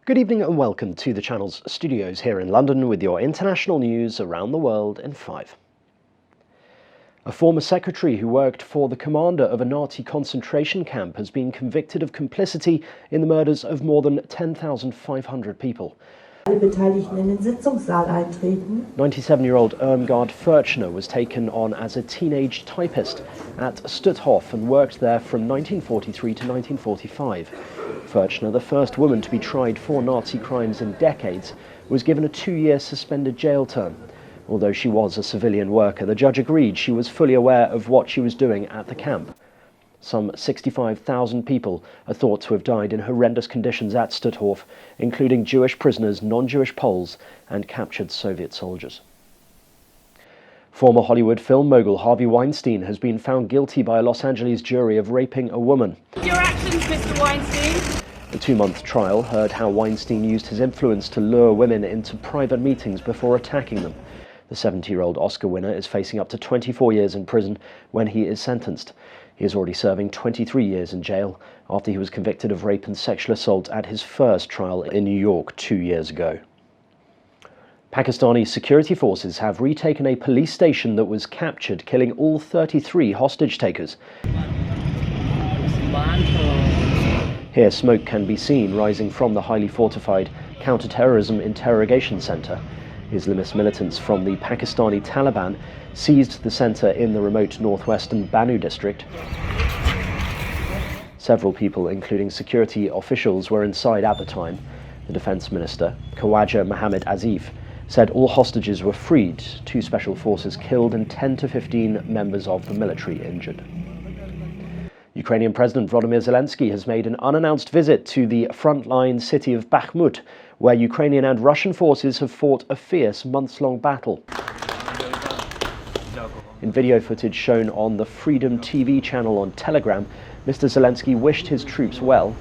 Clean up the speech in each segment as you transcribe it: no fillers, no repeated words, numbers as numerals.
Good evening and welcome to the channel's studios here in London with your international news around the world in 5. A former secretary who worked for the commander of a Nazi concentration camp has been convicted of complicity in the murders of more than 10,500 people. 97-year-old Irmgard Furchner was taken on as a teenage typist at Stutthof and worked there from 1943 to 1945. Furchner, the first woman to be tried for Nazi crimes in decades, was given a 2-year suspended jail term. Although she was a civilian worker, the judge agreed she was fully aware of what she was doing at the camp. Some 65,000 people are thought to have died in horrendous conditions at Stutthof, including Jewish prisoners, non-Jewish Poles, and captured Soviet soldiers. Former Hollywood film mogul Harvey Weinstein has been found guilty by a Los Angeles jury of raping a woman. Your actions, Mr. Weinstein. The 2-month trial heard how Weinstein used his influence to lure women into private meetings before attacking them. The 70-year-old Oscar winner is facing up to 24 years in prison when he is sentenced. He is already serving 23 years in jail after he was convicted of rape and sexual assault at his first trial in New York 2 years ago. Pakistani security forces have retaken a police station that was captured, killing all 33 hostage takers. Here, smoke can be seen rising from the highly fortified counter-terrorism interrogation centre. Islamist militants from the Pakistani Taliban seized the centre in the remote northwestern Bannu district. Several people, including security officials, were inside at the time. The Defence Minister, Khawaja Mohammad Azif, said all hostages were freed, 2 special forces killed and 10 to 15 members of the military injured. Ukrainian President Volodymyr Zelensky has made an unannounced visit to the frontline city of Bakhmut, where Ukrainian and Russian forces have fought a fierce months-long battle. In video footage shown on the Freedom TV channel on Telegram, Mr. Zelensky wished his troops well.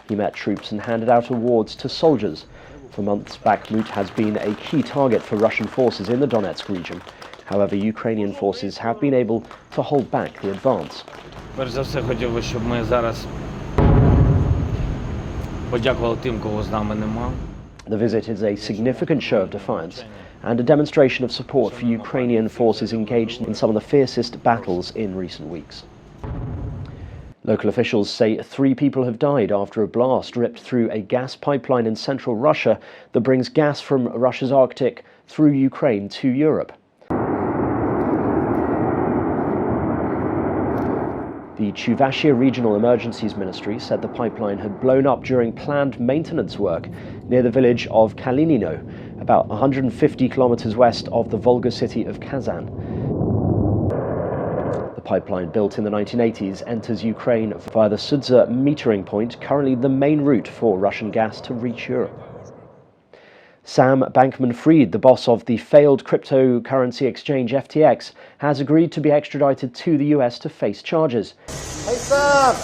He met troops and handed out awards to soldiers. For months, Bakhmut has been a key target for Russian forces in the Donetsk region. However, Ukrainian forces have been able to hold back the advance. The visit is a significant show of defiance and a demonstration of support for Ukrainian forces engaged in some of the fiercest battles in recent weeks. Local officials say 3 people have died after a blast ripped through a gas pipeline in central Russia that brings gas from Russia's Arctic through Ukraine to Europe. The Chuvashia Regional Emergencies Ministry said the pipeline had blown up during planned maintenance work near the village of Kalinino, about 150 kilometers west of the Volga city of Kazan. The pipeline, built in the 1980s, enters Ukraine via the Sudza metering point, currently the main route for Russian gas to reach Europe. Sam Bankman-Fried, the boss of the failed cryptocurrency exchange FTX, has agreed to be extradited to the US to face charges. Hey Sam!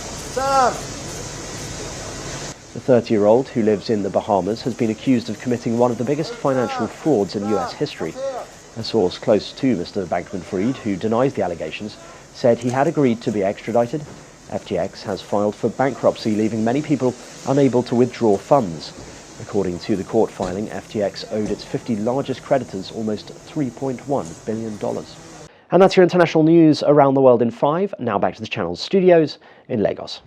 The 30-year-old, who lives in the Bahamas, has been accused of committing one of the biggest financial frauds in US history. A source close to Mr. Bankman-Fried, who denies the allegations, said he had agreed to be extradited. FTX has filed for bankruptcy, leaving many people unable to withdraw funds. According to the court filing, FTX owed its 50 largest creditors almost $3.1 billion. And that's your international news around the world in 5. Now back to the channel's studios in Lagos.